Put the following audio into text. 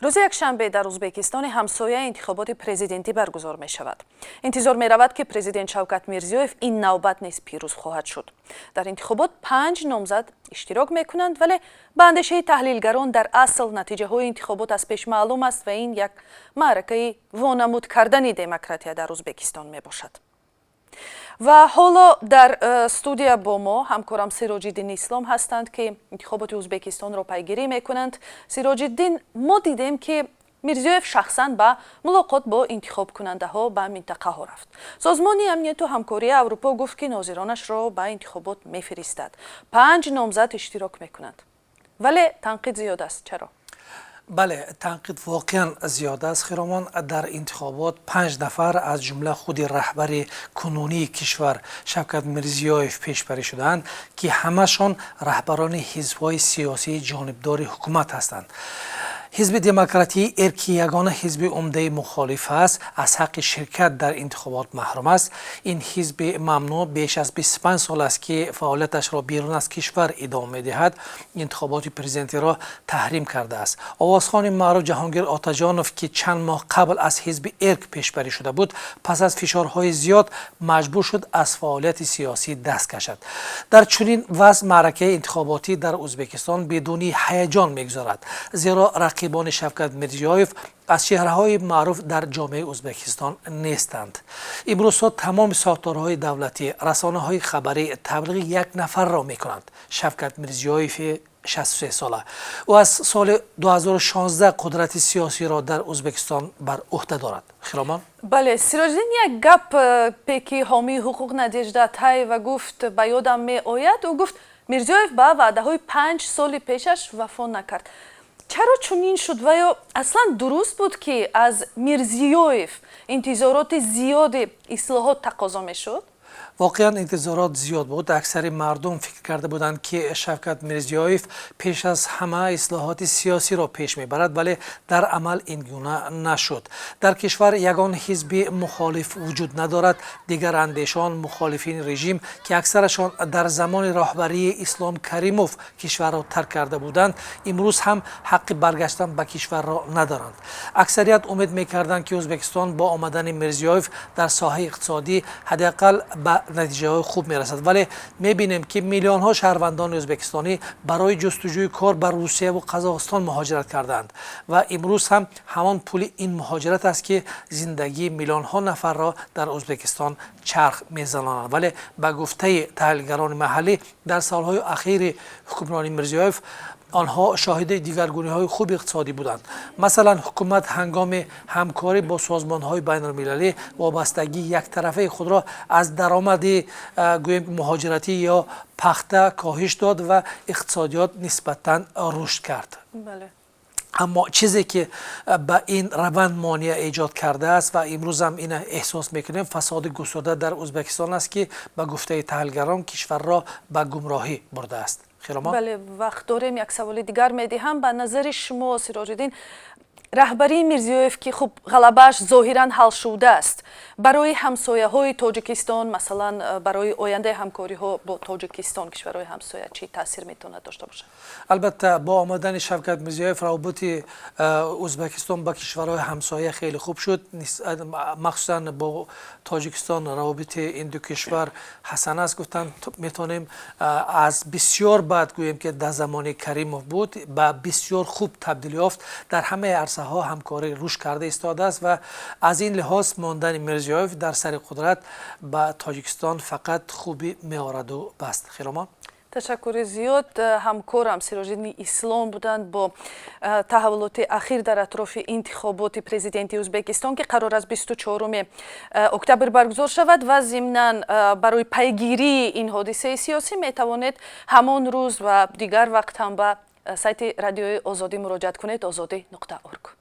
روز یکشنبه در ازبکستان همسایه انتخابات پرزیدنتی برگزار می شود. انتظار می رود که президент شавкат мирзиёев این نوبت نیز پیروز خواهد شد. در انتخابات 5 نامزد اشتراک می کنند، ولی به اندیشه تحلیلگران در اصل نتیجه های انتخابات از پیش معلوم است و این یک معرکه وانمود کردن دموکراسی در ازبکستان می باشد. و حالا در استودیو با ما همکارم سیراج‌الدین اسلام هستند که انتخابات ازبکستان را پیگیری میکنند. سیراج‌الدین، ما دیدیم که میرزیوف شخصا به ملاقات با انتخاب کننده ها به منطقه ها رفت. سازمان امنیت و همکاری اروپا گفت که ناظرانش را به انتخابات میفرستد. 5 نامزد اشتراک میکنند، ولی تنقید زیاد است. چرا؟ بله، تنقید واقعا زیاده است. خیرامان، در انتخابات 5 نفر از جمله خود رهبر کنونی کشور شавкат мирзиёев پیشبری شدند که همشان رهبران حزب‌های سیاسی جانبدار حکومت هستند. حزب دموکراتی ارکی یگانه حزب عمده مخالف است، از حق شرکت در انتخابات محروم است. این حزب ممنوع بیش از 25 سال است که فعالیتش را بیرون از کشور ادامه می‌دهد. انتخابات پرزیدنتی را تحریم کرده است. آوازخوان معروف جهانگیر آتاجانوف که چند ماه قبل از حزب ارک پیشبری شده بود، پس از فشارهای زیاد مجبور شد از فعالیت سیاسی دست کشد. در چنین وضع معرکه انتخاباتی در ازبکستان بدون هیجان می‌گذرد، زیرا رقیبان شавкат мирзиёев از شهرهای معروف در جامعه ازبکستان نیستند. امروز تمام ساختارهای دولتی، رسانه‌های خبری تبلیغ یک نفر را می‌کنند: شавкат мирзиёев 63 ساله. او از سال 2016 قدرت سیاسی را در ازبکستان بر عهده دارد. خیرامان؟ بله، سیراج‌الدین، یک گپ که حامی حقوق نادیجده تای و گفت به یادم می‌آید. او گفت میرزیوف به وعده‌های 5 سال پیشش وفا نکرد. چرا چنین شد و یا اصلا درست بود که از میرزیوف انتظارات زیاد اصلاحات تقاضا میشد؟ واقعا انتظارات زیاد بود. اکثر مردم فکر کرده بودند که شавкат мирзиёев پیش از همه اصلاحات سیاسی را پیش میبرد، ولی در عمل این گونه نشد. در کشور یگان حزب مخالف وجود ندارد. دیگر اندیشان مخالفین رژیم که اکثرشان در زمان رهبری اسلام کریموف کشور را ترک کرده بودند، امروز هم حق برگشتن به کشور را ندارند. اکثریت امید میکردند که ازبکستان با آمدن میرزیوف در ساحه اقتصادی حداقل به نتیجه خوب میرسد، ولی میبینیم که میلیون ها شهروندان ازبکستانی برای جستجوی کار بر روسیه و قزاقستان مهاجرت کردند و امروز هم همان پول این مهاجرت است که زندگی میلیون ها نفر را در ازبکستان چرخ میزناند. ولی به گفته تحلیلگران محلی، در سالهای اخیر حکمرانی میرزیوف آنها شاهد دیگرگونی‌های خوب اقتصادی بودند. مثلا حکومت هنگام همکاری با سازمان‌های بین‌المللی وابستگی یک طرفه خود را از درآمد مهاجرتی یا پخته کاهش داد و اقتصادیات نسبتاً رشد کرد. بله. اما چیزی که به این روند مانع ایجاد کرده است و امروز هم این احساس میکنیم، فساد گسترده در ازبکستان است که به گفته تحلیلگران کشور را به گمراهی برده است. بله، وقت داریم یک سوال دیگر میدهم. به نظر شما سیراج‌الدین، رهبری میرزیوف که خب غلبه‌اش ظاهراً حل شده است، برای همسایه های تاجیکستان، مثلا برای آینده همکاری ها با تاجیکستان، کشورهای همسایه، چی تاثیر میتونه داشته باشه؟ البته با آمدن شавкат мирзиёев روابط ازبکستان با کشورهای همسایه خیلی خوب شد. مخصوصا با تاجیکستان روابط این دو کشور حسن است. گفتن میتونیم از بسیار بعد گوییم که در زمان کریموف بود با بسیار خوب تبدیل یافت. در همه عرصه ها همکاری رشد کرده ایستاده است و از این لحاظ ماندن میرزیوف در سر قدرت با تاجیکستان فقط خوبی میآورد و بس. خیرامان؟ تشکر زیاد. همکارم سیراج‌الدین اسلام بودند با تحولات اخیر در اطراف انتخابات پرزیدنتی ازبکستان که قرار است 24 اکتبر برگزار شود و ضمناً برای پیگیری این حادثه سیاسی می توانید همان روز و دیگر وقت هم به سایت رادیوی آزادی مراجعه کنید. azadi.org